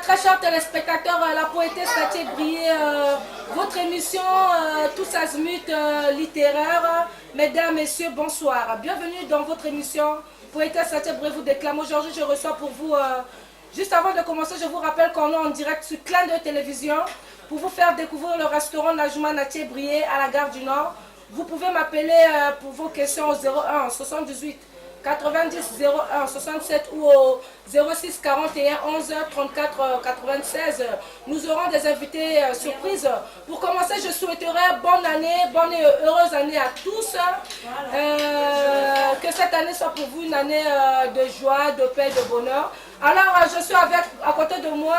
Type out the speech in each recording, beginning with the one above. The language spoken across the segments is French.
très chers téléspectateurs, la poétesse Nathie Brié, votre émission Tous Azimuts littéraire. Mesdames, Messieurs, bonsoir. Bienvenue dans votre émission Poétesse Nathie Brié vous déclame. Aujourd'hui, je reçois pour vous, juste avant de commencer, je vous rappelle qu'on est en direct sur Clin d'œil Télévision pour vous faire découvrir le restaurant Najma Nathie Brié à la gare du Nord. Vous pouvez m'appeler pour vos questions au 01 78 90 01 67 ou au 06 41 11 34 96. Nous aurons des invités surprises. Pour commencer, je souhaiterais bonne année, bonne et heureuse année à tous. Que cette année soit pour vous une année de joie, de paix, de bonheur. Alors, je suis avec, à côté de moi,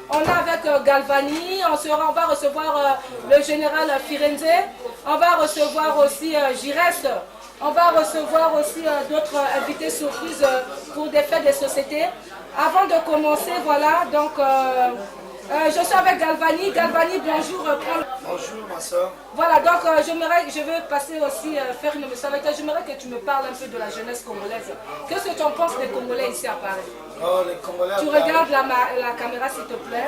on est avec Galvani, on va recevoir le général Firenze, on va recevoir aussi Giresse. On va recevoir aussi d'autres invités surprises pour des fêtes de société. Avant de commencer, voilà, donc je suis avec Galvani. Galvani, bonjour. Bonjour, ma soeur. Voilà, donc je veux passer aussi faire une mission avec toi. J'aimerais que tu me parles un peu de la jeunesse congolaise. Qu'est-ce que tu en penses des Congolais ici à Paris? Oh, les Congolais tu regardes la caméra, s'il te plaît.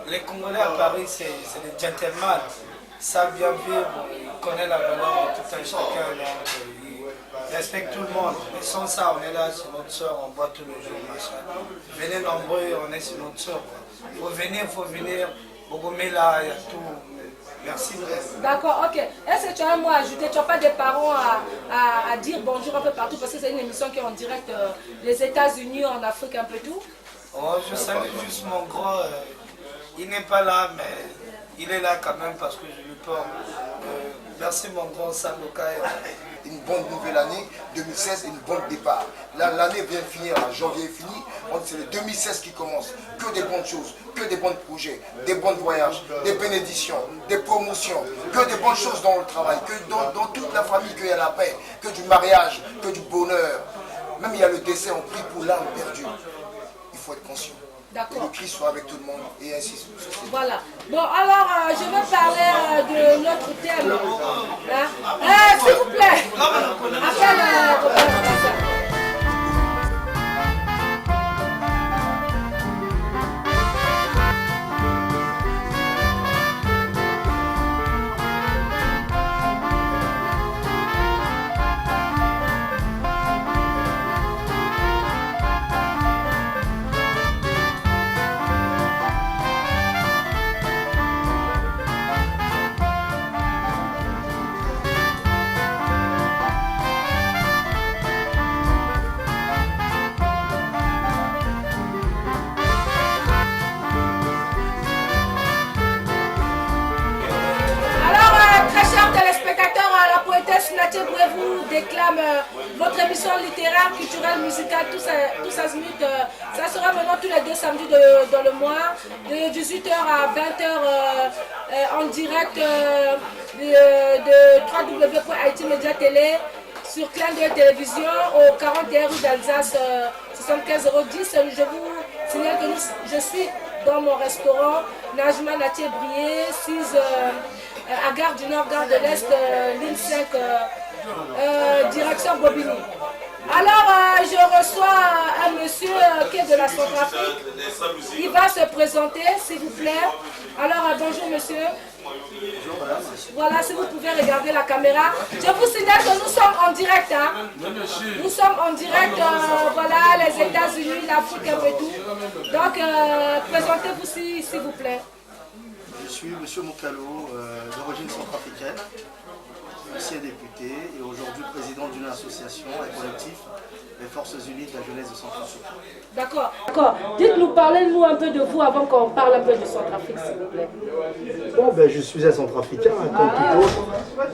Les Congolais à Paris, c'est des gentlemen. Savent bien vivre, ils connaissent la valeur de tout un chacun, donc ils respectent tout le monde. Et sans ça, on est là, c'est notre soeur, on voit tous les jours, machin. Venez nombreux, on est sur notre soeur. Il faut venir, Bogomela, il y a tout. Merci. D'accord, ok. Est-ce que tu as un mot à ajouter? Tu n'as pas des parents à dire bonjour un peu partout parce que c'est une émission qui est en direct des États-Unis, en Afrique, un peu tout? Oh, je salue juste mon grand, il n'est pas là, mais il est là quand même parce que je lui porte. Merci mon grand Sandoka. Une bonne nouvelle année, 2016 et une bonne départ. Là, l'année vient de finir, janvier est fini, c'est le 2016 qui commence. Que des bonnes choses, que des bons projets, des bons voyages, des bénédictions, des promotions, que des bonnes choses dans le travail, que dans toute la famille, qu'il y a la paix, que du mariage, que du bonheur. Même il y a le décès, on prie pour l'âme perdue. Il faut être conscient. Et le Christ soit avec tout le monde et ainsi de suite. Voilà. Bon, alors, je vais parler de notre thème. Hein? S'il vous plaît. Appelle Nathie Brié vous déclame votre émission littéraire, culturelle, musicale, tous azimuts. Ça sera maintenant tous les 2 samedis dans le mois, de 18h à 20h en direct de www.haïti Media Télé sur Clin d'œil Télévision au 41 rue d'Alsace 75010. Je vous signale que je suis dans mon restaurant Najma Nathie Brié, 6 à Gare du Nord, Gare de l'Est, ligne 5, direction Bobigny. Alors, je reçois un monsieur qui est de la Centrafrique. Il va se présenter, s'il vous plaît. Alors, bonjour monsieur. Bonjour madame. Voilà, si vous pouvez regarder la caméra. Je vous signale que nous sommes en direct. Hein. Nous sommes en direct, voilà, les États-Unis, l'Afrique, un peu tout. Donc, présentez-vous s'il vous plaît. Je suis M. Mokalo, d'origine centrafricaine, ancien député et aujourd'hui président d'une association, un collectif, les Forces Unies de la Jeunesse de Centrafrique. D'accord. Dites-nous, parlez-nous un peu de vous avant qu'on parle un peu de Centrafrique, s'il vous plaît. Bon, je suis un centrafricain, comme tout autre,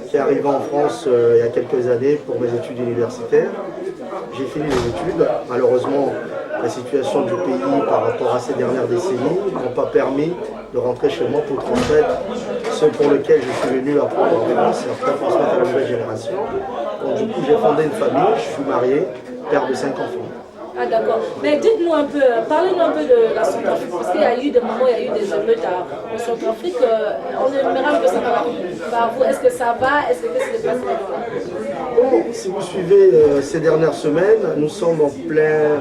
qui est arrivé en France il y a quelques années pour mes études universitaires. J'ai fini les études. Malheureusement, la situation du pays par rapport à ces dernières décennies n'ont pas permis de rentrer chez moi pour transmettre ce pour lequel je suis venu apprendre en France, et après transmettre à la nouvelle génération. Donc du coup, j'ai fondé une famille, je suis marié, père de 5 enfants. Ah d'accord. Mais dites-nous un peu, parlez-nous un peu de la Centrafrique, parce qu'il y a eu des moments, il y a eu des émeutes en Centrafrique. On aimerait un peu savoir par vous, est-ce que ça va, est-ce que qu'est-ce qui se passe là-bas? Si vous suivez ces dernières semaines, nous sommes en pleine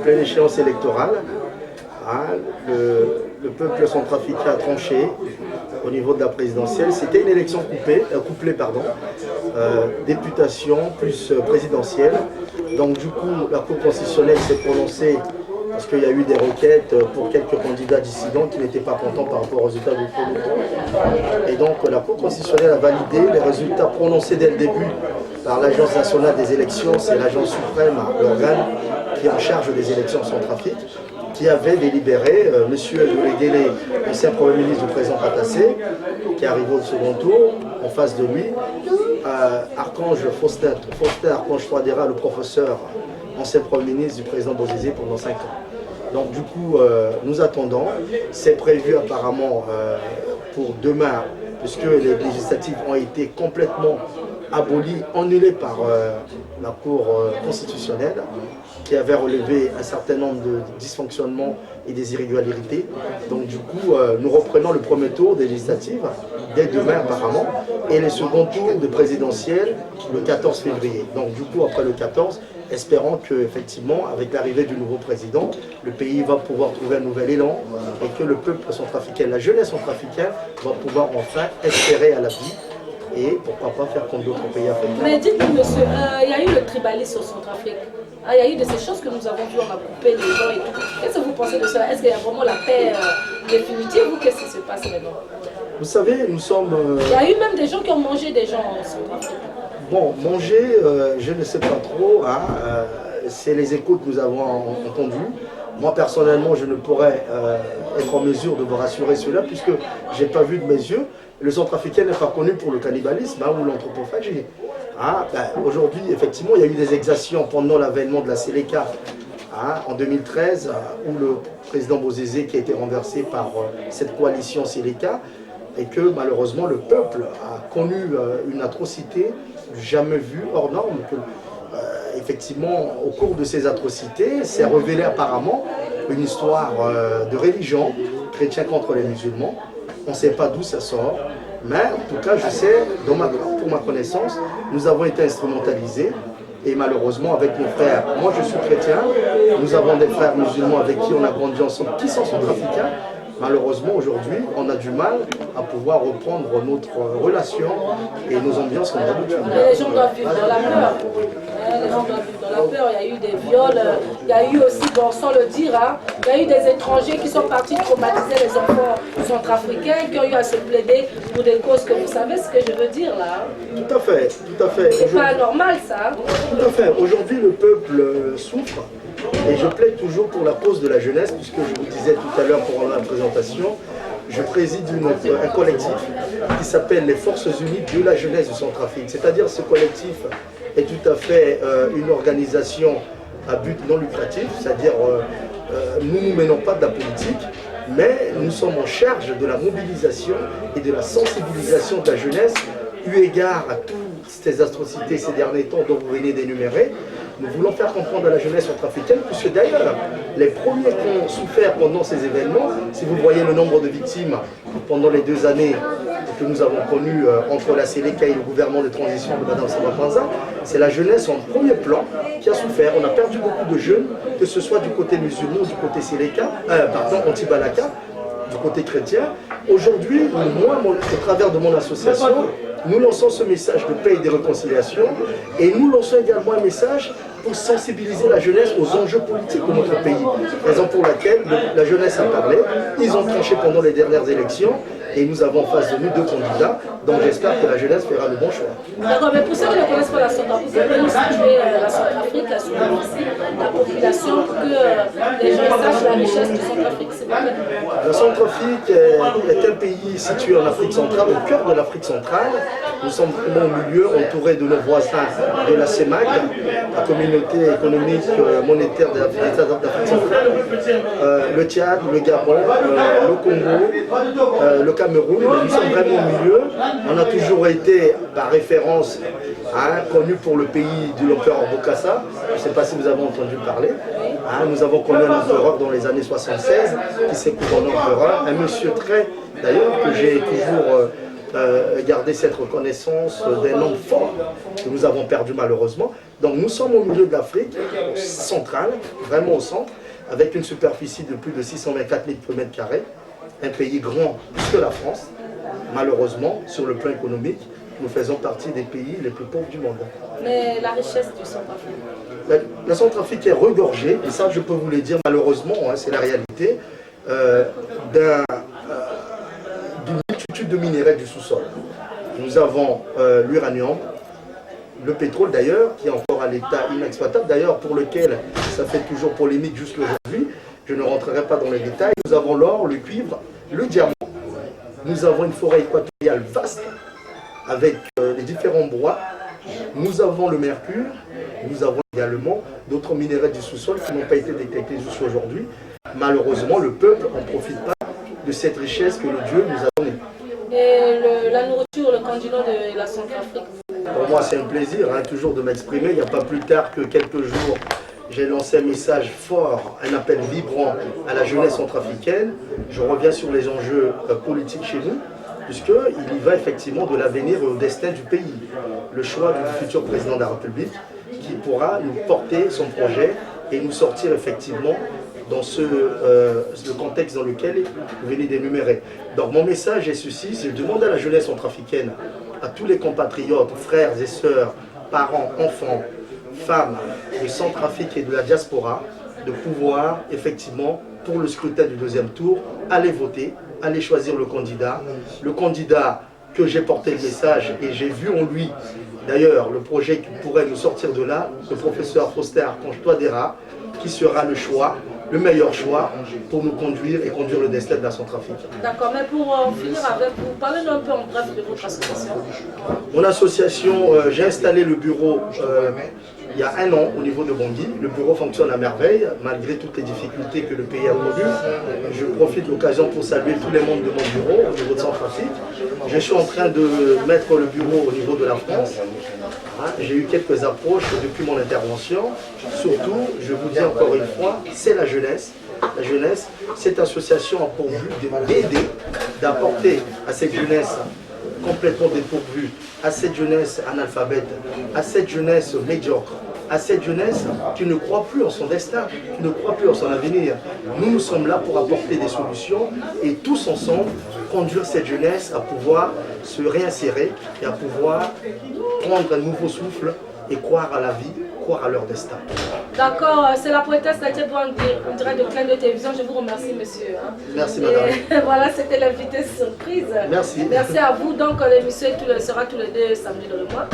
échéance électorale. Hein, le peuple centrafricain a tranché au niveau de la présidentielle. C'était une élection couplée, députation plus présidentielle. Donc du coup, la Cour constitutionnelle s'est prononcée parce qu'il y a eu des requêtes pour quelques candidats dissidents qui n'étaient pas contents par rapport aux résultats du premier tour. Et donc la Cour constitutionnelle a validé les résultats prononcés dès le début par l'Agence nationale des élections. C'est l'agence suprême, l'organe qui est en charge des élections en Centrafrique, qui avait délibéré, monsieur Loué-Guélé, ancien Premier ministre du président Patassé, qui est arrivé au second tour, en face de lui, Archange Faustin Archange Touadéra, le professeur, ancien Premier ministre du président Bozizé pendant 5 ans. Donc du coup, nous attendons, c'est prévu apparemment pour demain, puisque les législatives ont été complètement abolies, annulées par la Cour constitutionnelle, qui avait relevé un certain nombre de dysfonctionnements et des irrégularités. Donc du coup, nous reprenons le premier tour des législatives, dès demain apparemment, et le second tour de présidentielle le 14 février. Donc du coup, après le 14, espérons qu'effectivement, avec l'arrivée du nouveau président, le pays va pouvoir trouver un nouvel élan et que le peuple centrafricain, la jeunesse centrafricaine, va pouvoir enfin espérer à la vie et pourquoi pas faire comme d'autres pays africains. Mais dites-nous, monsieur, il y a eu le tribalisme au Centrafrique. Il y a eu de ces choses que nous avons vues, on a coupé les gens et tout. Qu'est-ce que vous pensez de cela? Est-ce qu'il y a vraiment la paix définitive ou qu'est-ce qui se passe maintenant? Vous savez, nous sommes... Il y a eu même des gens qui ont mangé des gens en Centrafrique. Bon, manger, je ne sais pas trop, hein, c'est les échos que nous avons entendus. Moi, personnellement, je ne pourrais être en mesure de vous rassurer cela puisque je n'ai pas vu de mes yeux. Le Centrafricain n'est pas connu pour le cannibalisme ou l'anthropophagie. Hein, aujourd'hui, effectivement, il y a eu des exactions pendant l'avènement de la Séléka en 2013, où le président Bozizé qui a été renversé par cette coalition Séléka, et que malheureusement le peuple a connu une atrocité jamais vue, hors norme. Effectivement, au cours de ces atrocités, s'est révélé apparemment une histoire de religion, chrétien contre les musulmans. On ne sait pas d'où ça sort, mais en tout cas, je sais, pour ma connaissance, nous avons été instrumentalisés. Et malheureusement, avec nos frères, moi je suis chrétien, nous avons des frères musulmans avec qui on a grandi ensemble, qui sont centrafricains. Malheureusement, aujourd'hui, on a du mal à pouvoir reprendre notre relation et nos ambiances comme d'habitude. Les gens doivent vivre dans la peur. Les gens doivent vivre dans la peur. Il y a eu des viols, il y a eu aussi, bon, sans le dire, il y a eu des étrangers qui sont partis traumatiser les enfants centrafricains, qui ont eu à se plaider pour des causes que vous savez ce que je veux dire là. Tout à fait, tout à fait. C'est pas normal ça. Tout à fait. Aujourd'hui, le peuple souffre. Et je plaide toujours pour la cause de la jeunesse, puisque je vous disais tout à l'heure pendant la présentation, je préside un collectif qui s'appelle les Forces Unies de la Jeunesse du Centrafrique. C'est-à-dire ce collectif est tout à fait une organisation à but non lucratif, c'est-à-dire nous ne menons pas de la politique, mais nous sommes en charge de la mobilisation et de la sensibilisation de la jeunesse, eu égard à toutes ces atrocités ces derniers temps dont vous venez d'énumérer. Nous voulons faire comprendre à la jeunesse centrafricaine, puisque d'ailleurs, les premiers qui ont souffert pendant ces événements, si vous voyez le nombre de victimes pendant les 2 années que nous avons connues entre la Séléka et le gouvernement de transition de Mme Samba Panza, c'est la jeunesse en premier plan qui a souffert. On a perdu beaucoup de jeunes, que ce soit du côté musulman ou du côté Séléka, anti-Balaka, du côté chrétien. Aujourd'hui, moi, au travers de mon association, nous lançons ce message de paix et de réconciliation et nous lançons également un message pour sensibiliser la jeunesse aux enjeux politiques de notre pays. Raison pour laquelle la jeunesse a parlé, ils ont tranché pendant les dernières élections et nous avons en face de nous 2 candidats, donc j'espère que la jeunesse fera le bon choix. D'accord, mais pour ceux qui ne connaissent pas la Centrafrique, vous pouvez nous situer la Centrafrique, la superficie, la population, pour que les gens sachent la richesse du Centrafrique, s'il vous plaît. La Centrafrique est un pays situé en Afrique centrale, au cœur de l'Afrique centrale. Nous sommes vraiment au milieu, entourés de nos voisins de la CEMAC, la communauté économique monétaire de l'Afrique centrale, le Tchad, le Gabon, le Congo, le Cameroun. Nous sommes vraiment au milieu. On a toujours été, par référence, connu pour le pays de l'empereur Bokassa. Je ne sais pas si vous avez entendu parler. Nous avons connu un empereur dans les années 76 qui s'est couronné empereur. Un monsieur d'ailleurs, que j'ai toujours gardé cette reconnaissance d'un homme fort que nous avons perdu malheureusement. Donc nous sommes au milieu de l'Afrique centrale, vraiment au centre. avec une superficie de plus de 624 000 km², un pays grand plus que la France. Malheureusement, sur le plan économique, nous faisons partie des pays les plus pauvres du monde. Mais la richesse du Centrafrique? La Centrafrique est regorgée, et ça je peux vous le dire malheureusement, hein, c'est la réalité, d'une multitude de minéraux du sous-sol. Nous avons l'uranium, le pétrole d'ailleurs, qui est encore à l'état inexploitable, d'ailleurs pour lequel ça fait toujours polémique jusqu'à aujourd'hui. Je ne rentrerai pas dans les détails. Nous avons l'or, le cuivre, le diamant. Nous avons une forêt équatoriale vaste avec les différents bois. Nous avons le mercure. Nous avons également d'autres minéraux du sous-sol qui n'ont pas été détectés jusqu'à aujourd'hui. Malheureusement, le peuple n'en profite pas de cette richesse que le Dieu nous a donnée. Et la nourriture, le continent de la Centrafrique? Pour moi, c'est un plaisir, hein, toujours de m'exprimer. Il n'y a pas plus tard que quelques jours, j'ai lancé un message fort, un appel vibrant à la jeunesse centrafricaine. Je reviens sur les enjeux politiques chez nous, puisqu'il y va effectivement de l'avenir et au destin du pays. Le choix du futur président de la République qui pourra nous porter son projet et nous sortir effectivement dans le contexte dans lequel vous venez d'énumérer. Donc mon message est ceci, c'est de demander à la jeunesse centrafricaine, à tous les compatriotes, frères et sœurs, parents, enfants, femmes de Centrafrique et de la diaspora, de pouvoir effectivement, pour le scrutin du deuxième tour, aller voter, aller choisir le candidat que j'ai porté le message et j'ai vu en lui, d'ailleurs, le projet qui pourrait nous sortir de là, le professeur Faustin Archange Touadéra, qui sera le choix, le meilleur choix pour nous conduire et conduire le destin de la Centrafrique. D'accord, mais pour finir avec vous, parlez-nous un peu en bref de votre association. Mon association, j'ai installé le bureau il y a 1 an au niveau de Bangui. Le bureau fonctionne à merveille, malgré toutes les difficultés que le pays a connues. Je profite de l'occasion pour saluer tous les membres de mon bureau au niveau de Centrafrique. Je suis en train de mettre le bureau au niveau de la France. J'ai eu quelques approches depuis mon intervention. Surtout, je vous dis encore une fois, c'est la jeunesse. La jeunesse, cette association a pour but d'aider, d'apporter à cette jeunesse complètement dépourvue, à cette jeunesse analphabète, à cette jeunesse médiocre, à cette jeunesse qui ne croit plus en son destin, qui ne croit plus en son avenir. Nous sommes là pour apporter des solutions et tous ensemble conduire cette jeunesse à pouvoir se réinsérer et à pouvoir prendre un nouveau souffle et croire à la vie, croire à leur destin. D'accord, c'est la poétesse Tatié Bouang en direct de Clin de Télévision. Je vous remercie, monsieur. Merci, madame. Et voilà, c'était l'invité surprise. Merci. Merci à vous. Donc, l'émission sera tous les 2 samedis dans le mois.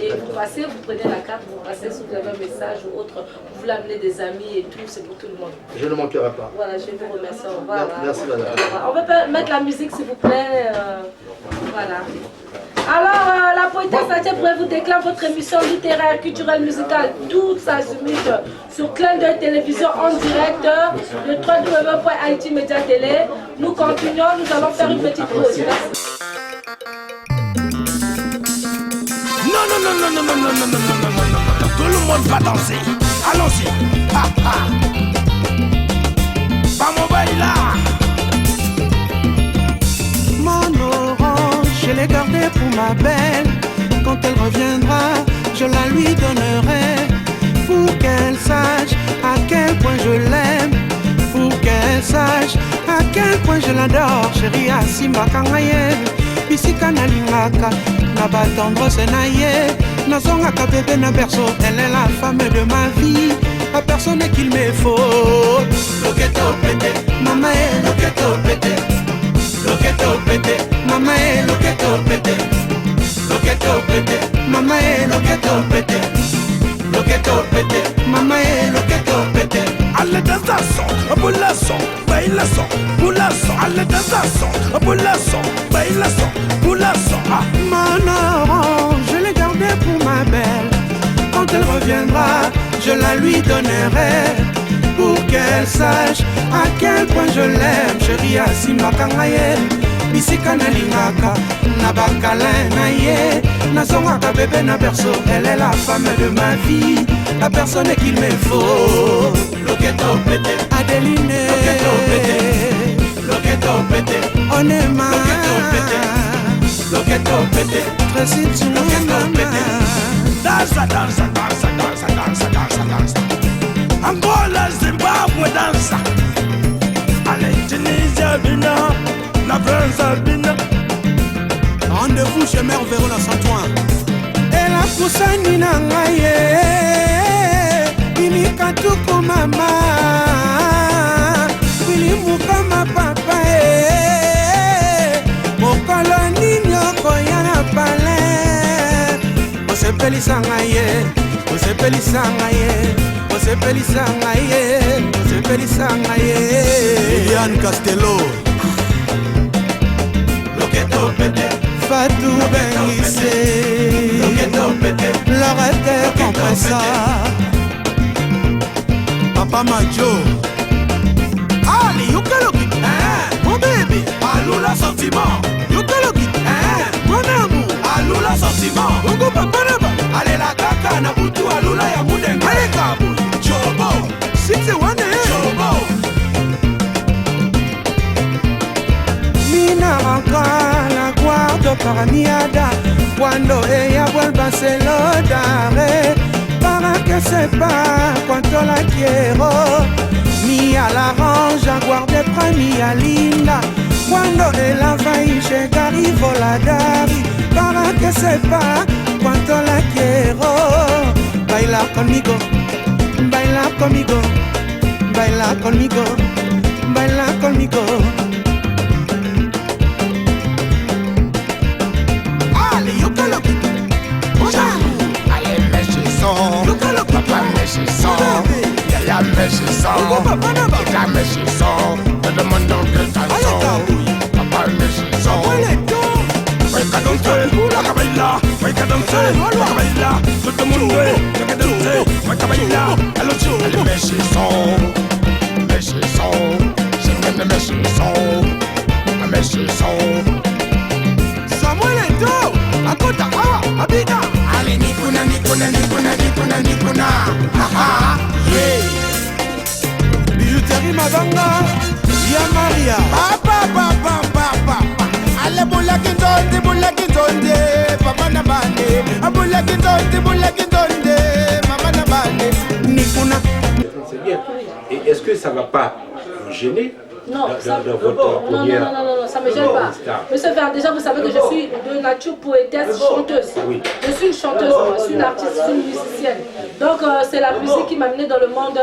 Et vous passez, vous prenez la carte, vous passez si vous avez un message ou autre. Vous voulez amener des amis et tout, c'est pour tout le monde. Je ne manquerai pas. Voilà, je vous remercie. Au revoir. Merci, madame. On va mettre la musique, s'il vous plaît. Voilà. Alors, la poétesse Tatié pourrait vous déclarer votre émission littéraire, culturelle, musicale, toute sa suite sur Clin d'œil Télévision en direct, le www.haïti-média télé. Nous continuons, nous allons faire une petite pause. Merci. Non, non, non, non, non, non, non, non, non, non, non, non, non, non. Tout le monde va danser. Allons-y. Ah, ah. Vamos bailar. Mon orange, je l'ai gardé pour ma belle. Quand elle reviendra, je la lui donnerai. Pour qu'elle sache à quel point je l'aime. Pour qu'elle sache à quel point je l'adore. Chérie, Asimba Kangaye. Bisika na lingaka, na batendre senaye. Nazongaka bébé na berceau, elle est la femme de ma vie. La personne qu'il me faut. Loketo pété, maman est loketo pété. Loketo pété, maman est loketo pété. Loketo pété, maman est loketo pété. Loketo pété, maman est loketo pété. Allez dans un son, boulason, bailason, boulason. Allez dans un son, boulason, bailason, boulason. Ah. Mon orange, je l'ai gardé pour ma belle. Quand elle reviendra, je la lui donnerai. Pour qu'elle sache à quel point je l'aime. Chérie, Asimba Kangaye. Bisika na lingaka, na bakalin na ye. Nazongaka bébé na berceau, elle est la femme de ma vie. La personne qu'il me faut. Loketo pété, Adeline. Loketo pété, loketo pété. Onema, loketo pété, loketo pété. Tracy Tchouana, loketo pété. Dansa, dansa, dansa, dansa, dansa, dansa, dansa. Angola, Zimbabwe. mwe dansa. Allez, Tunisia, Bina, la France, Bina. Rendez-vous chez Mère Véron à Saint-Ouen. Et la poussani na ngaye, ini katuku mama, ili mukama papa mokolo nini okoyana pale. Osepelisa ngaye, osepelisa ngaye, osepelisa ngaye, osepelisa ngaye. Liliane Castello, Loketo pete. Fatou Bengissé, Lorette Compressor, Papa Majo. Ali, you can look it, mon baby. Alula sentiment. You can look it, mon amour. Alula sentiment. Bongo papa naba. Ale la kaka na butu alula ya mudenga. Ale kabu. Chobo. Six one, Chobo. Mina rancana guardo paraniada cuando ella vuelva a celodare para que sepa cuánto la quiero. Mia la range a guardar para mia linda cuando ella va a llegar y voladari para que sepa cuánto la quiero. Bailar conmigo, bailar conmigo, bailar conmigo, bailar conmigo. Papa méchissant, yaya méchissant, yaya méchissant, tout le monde en gueule. Papa méchissant, Weka danser, weka baila, weka danser, weka baila, tout le monde weka danser, weka baila. Elle est méchissant, méchissant, j'aime méchissant, méchissant. Samuel Eto'o, Akota Awa, Abida. Ali nikuna, nikuna, nikuna, nikuna, nikuna. Haha, yeah. Bijouterie Mabanga, ya Maria. Papa, papa, papa. Ale bulaki nzonde, papa na bane. Bulaki nzonde, mama na bane. Nikuna. C'est bien. Et est-ce que ça ne va pas vous gêner Non, dans votre première... non, ça ne me gêne pas. Monsieur Vert, déjà vous savez que je suis de nature poétesse, chanteuse. Oui. Je suis une chanteuse, moi. Je suis une artiste, je suis une musicienne. Donc c'est la musique qui m'a amenée dans le monde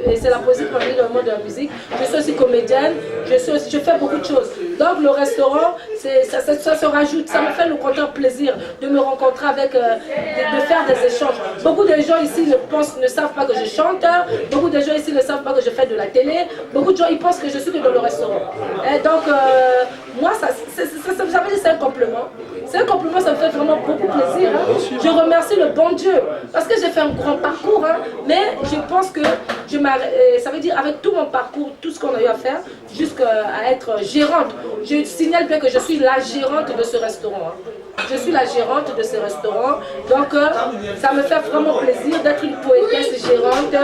et c'est la poésie qui m'a amenée dans le monde de la musique. Je suis aussi comédienne, je fais beaucoup de choses. Donc le restaurant, ça se rajoute, ça me fait le grand plaisir de me rencontrer avec, de faire des échanges. Beaucoup de gens ici ne savent pas que je chante, beaucoup de gens ici ne savent pas que je fais de la télé, beaucoup de gens ils pensent que je suis que dans le restaurant. Et donc moi, ça veut dire c'est un compliment. C'est un compliment, ça me fait vraiment beaucoup plaisir. Hein. Je remercie le bon Dieu parce que j'ai fait un grand parcours, hein, mais je pense que ça veut dire avec tout mon parcours, tout ce qu'on a eu à faire, jusqu'à être gérante. Je signale bien que je suis la gérante de ce restaurant. Hein. Je suis la gérante de ce restaurant, donc ça me fait vraiment plaisir d'être une poétesse gérante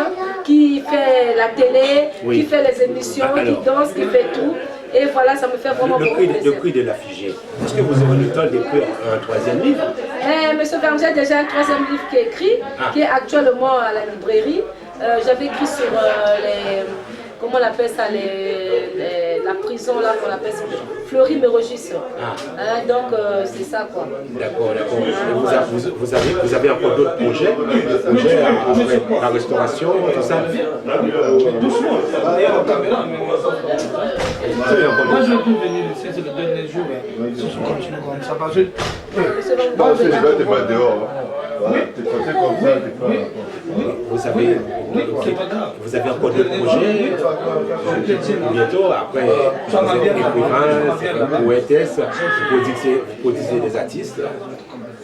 qui fait la télé, qui fait les émissions, qui danse, qui fait tout. Et voilà, ça me fait vraiment beaucoup plaisir. Le prix de la figée, est-ce que vous aurez le temps d'écrire un troisième livre? Monsieur Verger, j'ai déjà un troisième livre qui est écrit, qui est actuellement à la librairie. J'avais écrit sur les... Comment on appelle ça, la prison là qu'on appelle Fleury-Mérogis. Donc c'est ça quoi. D'accord. Vous avez encore d'autres projets après la restauration, tout ça? Moi je peux venir ici, c'est le dernier jour. Si je continue comme ça, parce que... Non, c'est là, t'es pas dehors. T'es passé comme ça, t'es pas... Vous avez encore d'autres projets? Bientôt, après, vous êtes écrivain, poétesse, vous produisez des artistes,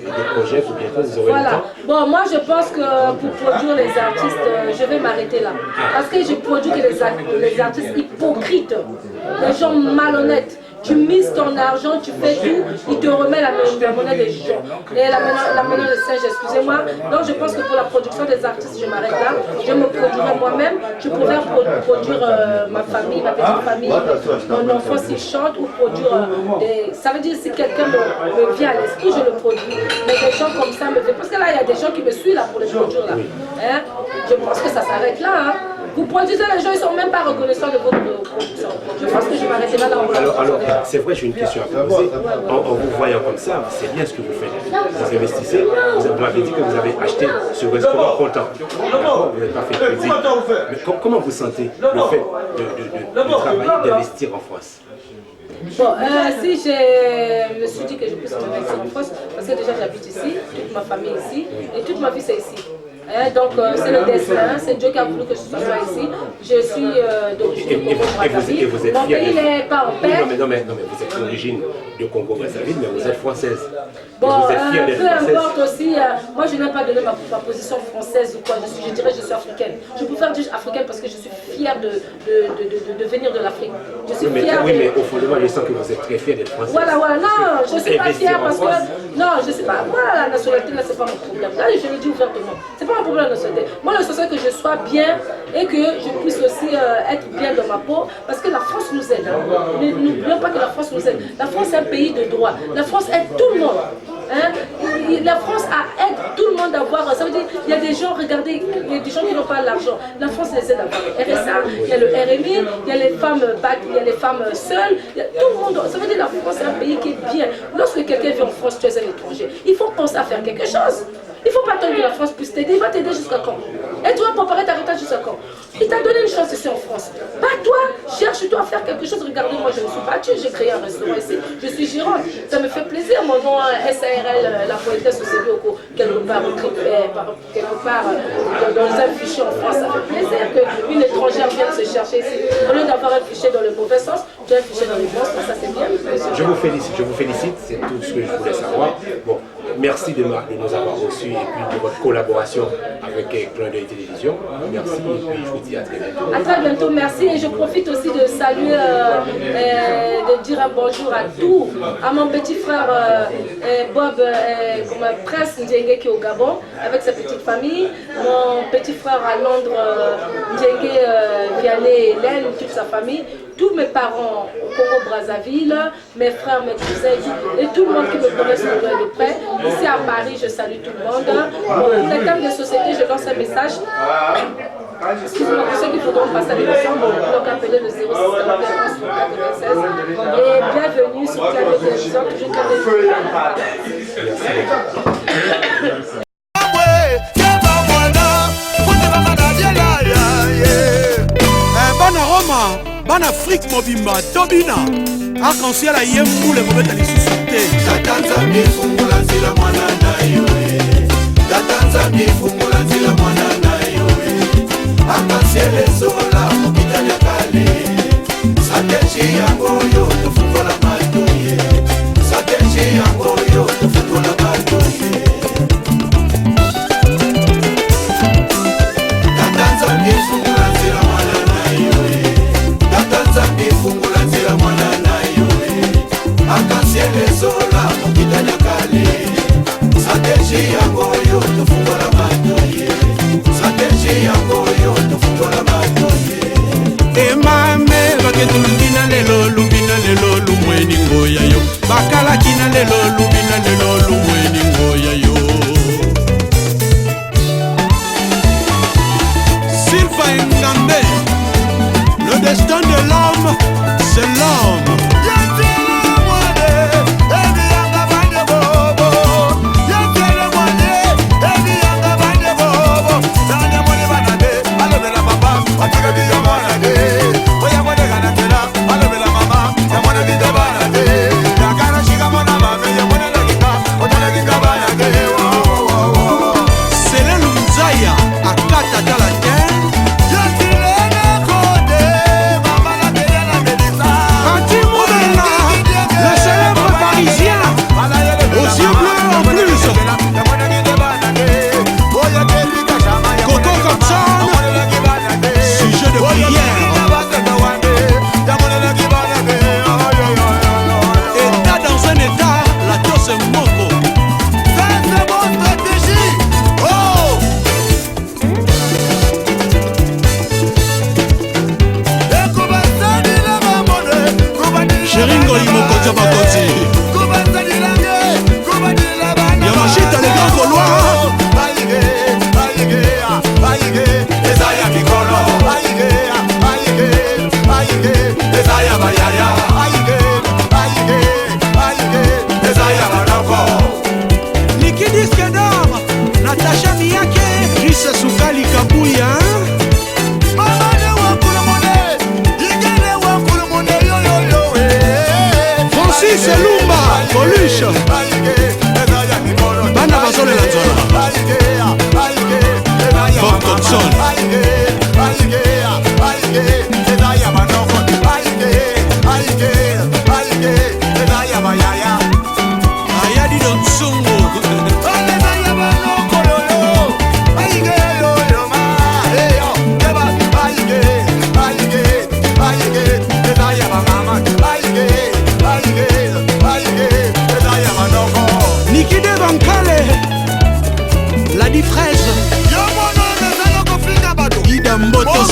et des projets pour bientôt vous aurez le temps. Bon, moi je pense que pour produire les artistes, je vais m'arrêter là. Parce que je produis que les artistes hypocrites, les gens malhonnêtes. Tu mises ton argent, tu fais tout, il te remet la monnaie des gens. Et la monnaie de singe, excusez-moi. Donc je pense que pour la production des artistes, je m'arrête là. Je me produirai moi-même. Je pourrais produire ma famille, ma petite famille, mon enfant s'il chante, ou produire ça veut dire si quelqu'un me vient à l'esprit, je le produis. Mais des gens comme ça me font. Parce que là, il y a des gens qui me suivent là pour les produire là. Hein? Je pense que ça s'arrête là. Hein? Vous produisez, les gens ils ne sont même pas reconnaissants de votre production. Je pense que je vais arrêter là. Alors c'est vrai, j'ai une question à vous poser. En vous voyant comme ça, c'est bien ce que vous faites. Vous investissez, vous m'avez dit que vous avez acheté ce restaurant content. Vous n'avez pas fait de crédit. Mais comment vous sentez le fait de travailler, d'investir en France? Bon, si je me suis dit que je puisse m'investir en France, parce que déjà j'habite ici, toute ma famille ici, et toute ma vie c'est ici. Donc c'est le destin, c'est Dieu qui a voulu que je sois ici. Je suis d'origine Congo-Brazzaville. Mon pays n'est pas en paix. Non mais vous êtes d'origine de Congo-Brazzaville, mais vous êtes française. Bon, vous êtes fière d'être française. peu importe aussi, moi je n'ai pas donné ma position française ou quoi, je dirais que je suis africaine. Je préfère dire africaine parce que je suis fière de venir de l'Afrique. Je suis fière oui, mais au fond de moi, je sens que vous êtes très fière d'être française. Voilà, non, je ne suis pas fière parce que... Non, je ne sais pas. Moi, la nationalité, là, ce n'est pas mon problème. Là, je le dis ouvertement. Ce n'est pas mon problème, la nationalité. Moi, l'essentiel c'est que je sois bien et que je puisse aussi être bien dans ma peau parce que la France nous aide. N'oublions pas que la France nous aide. La France est un pays de droit. La France aide tout le monde. La France aide tout le monde à avoir. Ça veut dire il y a des gens, regardez, il y a des gens qui n'ont pas l'argent. La France les aide à avoir le RSA, il y a le RMI, il y a les femmes il y a les femmes seules, il y a tout le monde. Ça veut dire que la France est un pays qui est bien. Lorsque quelqu'un vient en France, tu es un étranger, il faut penser à faire quelque chose. Il ne faut pas attendre que la France puisse t'aider. Il va t'aider jusqu'à quand? Et tu vas préparer ta retraite jusqu'à quand? Il t'a donné une chance ici en France. Bats-toi, cherche-toi à faire quelque chose. Regardez, moi je me suis battue, j'ai créé un restaurant ici. Je suis gérante. Ça me fait plaisir. Mon nom SARL, la poétesse au CBO, quelque part dans un fichier en France. Ça fait plaisir qu'une étrangère vienne se chercher ici. Au lieu d'avoir un fichier dans le mauvais sens, tu as un fichier dans le bon sens. Ça c'est bien. Je vous félicite, c'est tout ce que je voulais savoir. Bon, merci de nous avoir reçus et puis de votre collaboration avec Clin d'œil Télévision. Merci et puis je vous dis à très bientôt. À très bientôt, merci. Et je profite aussi de saluer, de dire un bonjour à tous, à mon petit frère Bob, comme Prince Ndienge qui est au Gabon, avec sa petite famille, mon petit frère à Londres, Ndienge Vianney et Hélène, toute sa famille, tous mes parents au Congo-Brazzaville, mes frères, mes cousins, et tout le monde qui me connaît de loin et de près. Ici à Paris, je salue tout le monde. Pour les thèmes de société, je lance un message. Excusez-moi, pour ceux qui voudront passer à l'émission, donc appelez le 06 96. Et bienvenue sur Clin d'œil Télévision, toujours Clin d'œil. Bana Roma, bana Afrique mobimba, Tobina, arc-en-ciel à Yemboule, Robeta les suscités. Tatanzambi fungula nzila mwana na yoe. Tatanzambi fungula nzila mwana na yoe. Arc-en-ciel sola mokitanya kale. Satechi yango yo tofungula matoye. Satechi yango yo tofungula matoye. Tatanzambi fungula nzila mwana na yoe. Tatanzambi fungula nzila mwana na yoe. Arc-en-ciel sola mokitanya kale. Satechi yango yo tofungula matoye.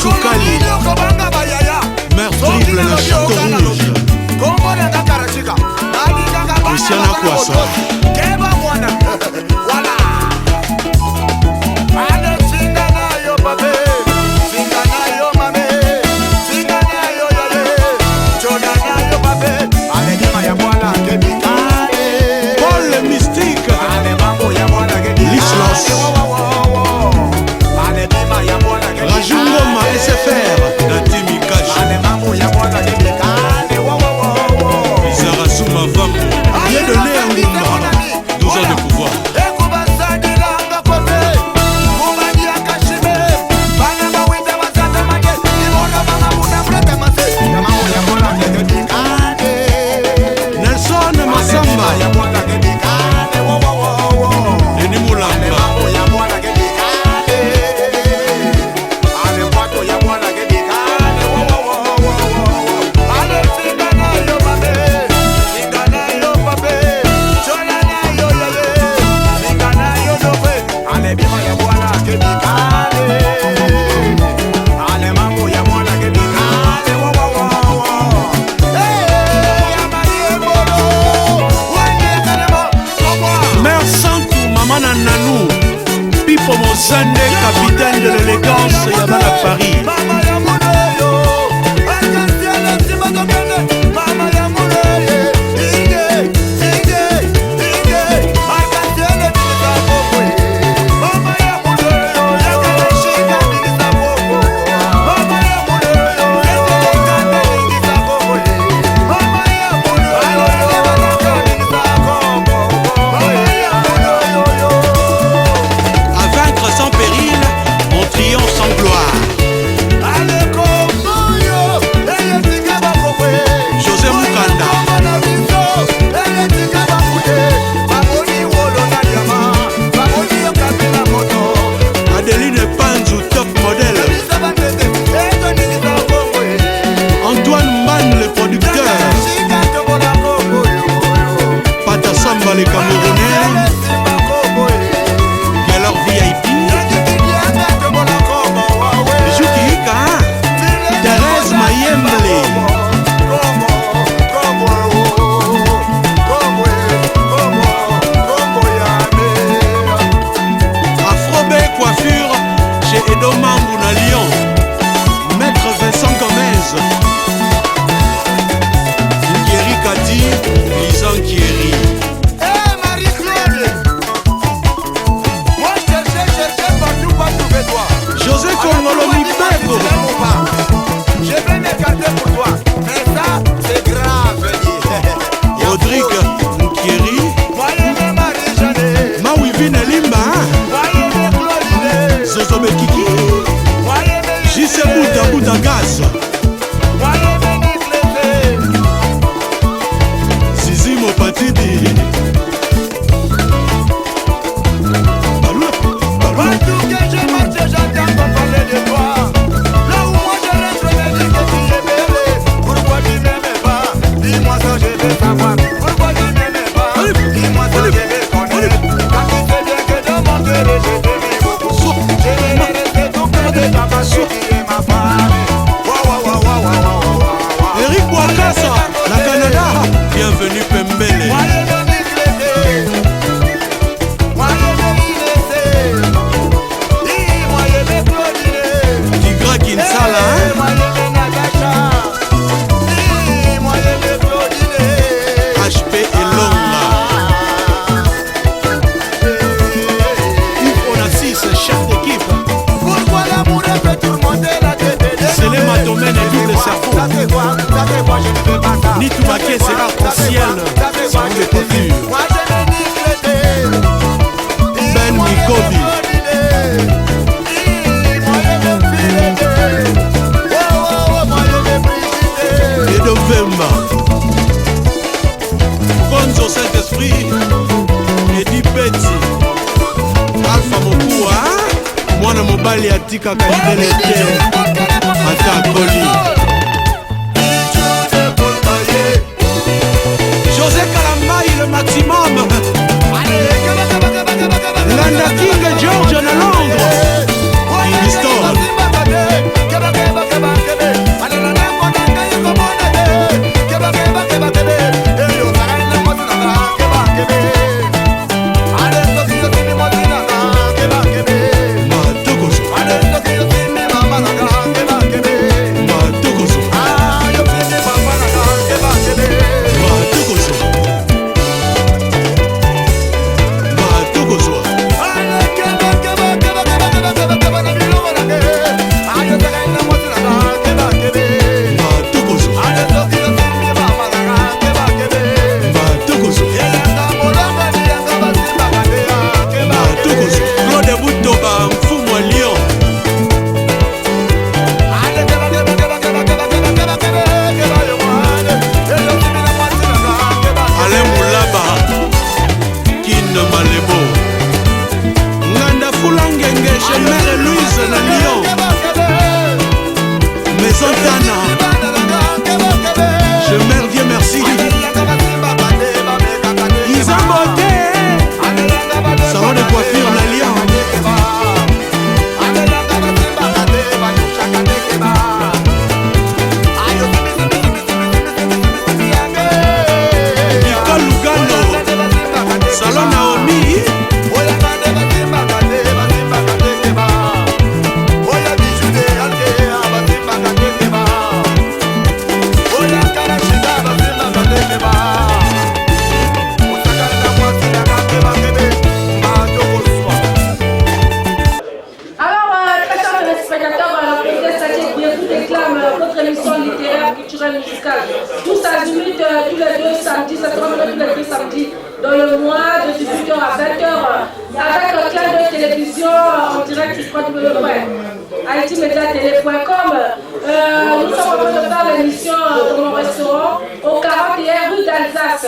Soukali, mère triple le château rouge, Christiana Kwasa. Paul le mystique, l'Islas, Rajungoma SFR, Natimi Kash, Isarasuma Vambo, bien donné à Ngumba, 12 ans de pouvoir. Nelson Massamba, Denis Moulanga, Mère Sankou, Maman Nanou, Pipo Mozande, capitaine de l'élégance, Yabana Paris. À vaincre sans péril, mon triomphe sans gloire. José Moukanda, Adeline Panzou, top modèle. Antoine Mann, le producteur. Pata Samba, les Camerounais. Galor VIP. Joukika, Thérèse Mayemble. Afrobé coiffure chez Edo Mambou na Lyon. Maître Vincent Gomez. Thierry Kadi, Lisan Thierry. José Kongolo Mipeko. Je vais m'écarter pour toi, mais ça c'est grave. Rodrigue Nkieri. Mawivine Limba. Zozo Bekiki. Jise Bouta Bouta Gas. Zizi Mopatidi. Partout que je marche, j'entends parler de toi. Là où moi je reste, je me dis que tu es belle. Pourquoi tu m'aimes pas? Dis-moi ça, je veux savoir. Pourquoi tu m'aimes pas? Dis-moi ça, je veux connaître. Quand tu sais bien que dans mon cœur, je t'aime beaucoup. Je vais rester tout près de ta parce que tu es ma femme. Eric Wakasa, la Canada. Bienvenue Pembele. Tigra Kinsala, HP et Longa. Yves Onassis, chef d'équipe. Pourquoi l'amour fait tout le monde la tête? C'est les matomènes et tout le cerveau. Ni tout maquet, c'est l'arc-en-ciel. Sans les coiffures. Ben Mikobi. Et de Vemba. Bonzo Saint-Esprit. Eddie Betty. Alpha Mokua. Mwana mobali atika kalibele te. Ata Koli. José Kalambaï, le maximum. Landa King George à Londres. Kingston. mois de 18h à 20h avec le clin d'œil télévision en direct sur www.haitimédiatélé.com. Nous sommes en train de faire l'émission dans mon restaurant au 41 rue d'Alsace,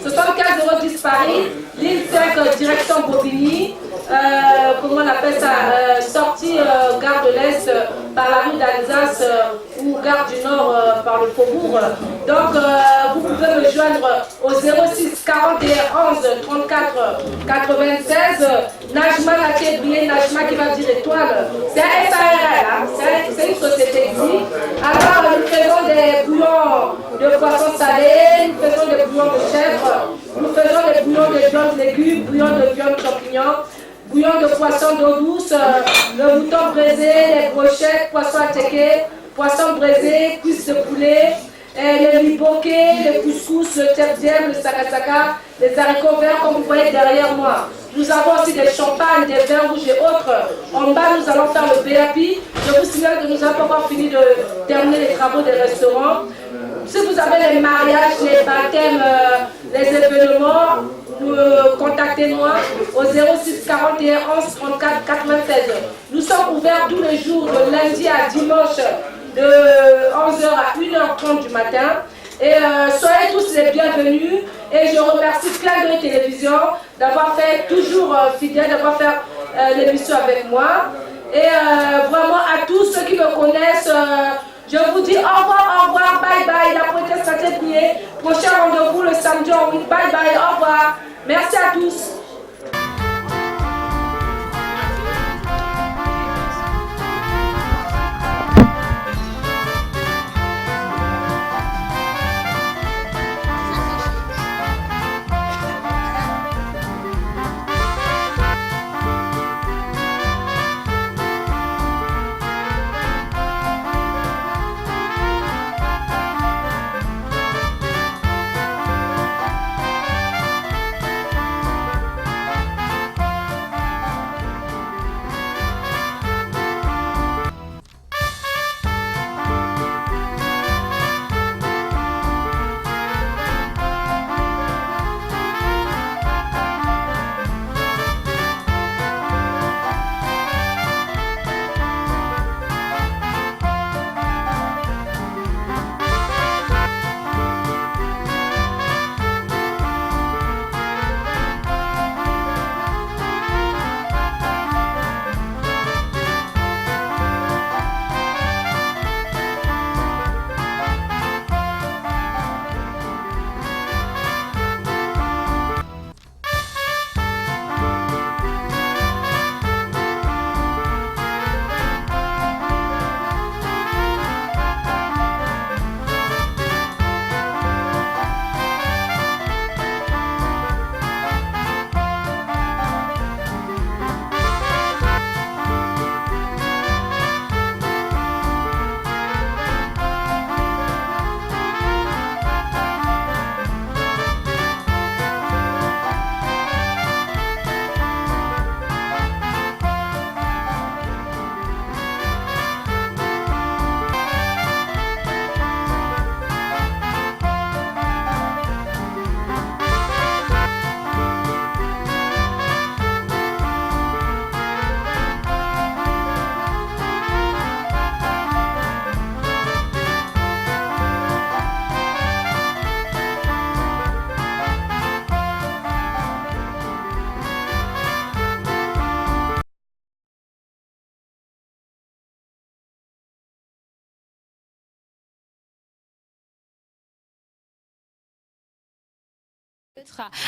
75 010 Paris, ligne 5 direction Bobigny. Comment on appelle ça, sortie gare de l'Est par la rue d'Alsace ou gare du Nord par le Faubourg. Donc vous pouvez me joindre au 06 41 11 34 96. Najma Lakebrié, Najma qui va dire étoile. C'est un SARL, hein? C'est une société ici. Alors nous faisons des bouillons de poisson salé, nous faisons des bouillons de chèvre, nous faisons des bouillons de viande légumes, bouillons de viande champignons, bouillon de poisson d'eau douce, le mouton braisé, les brochettes, poisson attiqué, poisson braisé, cuisses de poulet, le liboké, le couscous, le terdiem, le sakasaka, les haricots verts comme vous voyez derrière moi. Nous avons aussi des champagnes, des vins rouges et autres. En bas, nous allons faire le BAP. Je vous signale que nous n'avons pas encore fini de terminer les travaux des restaurants. Si vous avez les mariages, les baptêmes, les événements, contactez-moi au 06 41 11 34 96. Nous sommes ouverts tous les jours, de lundi à dimanche, de 11h à 1h30 du matin. Et soyez tous les bienvenus. Et je remercie Clin d'œil Télévision d'avoir fait toujours fidèle, d'avoir fait l'émission avec moi. Et vraiment à tous ceux qui me connaissent, je vous dis au revoir, bye bye. La poétesse santé priée. Prochain rendez-vous le samedi en 8. Bye bye, au revoir. Merci à tous.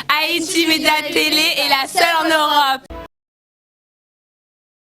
Haïti Média Télé est la seule en Europe.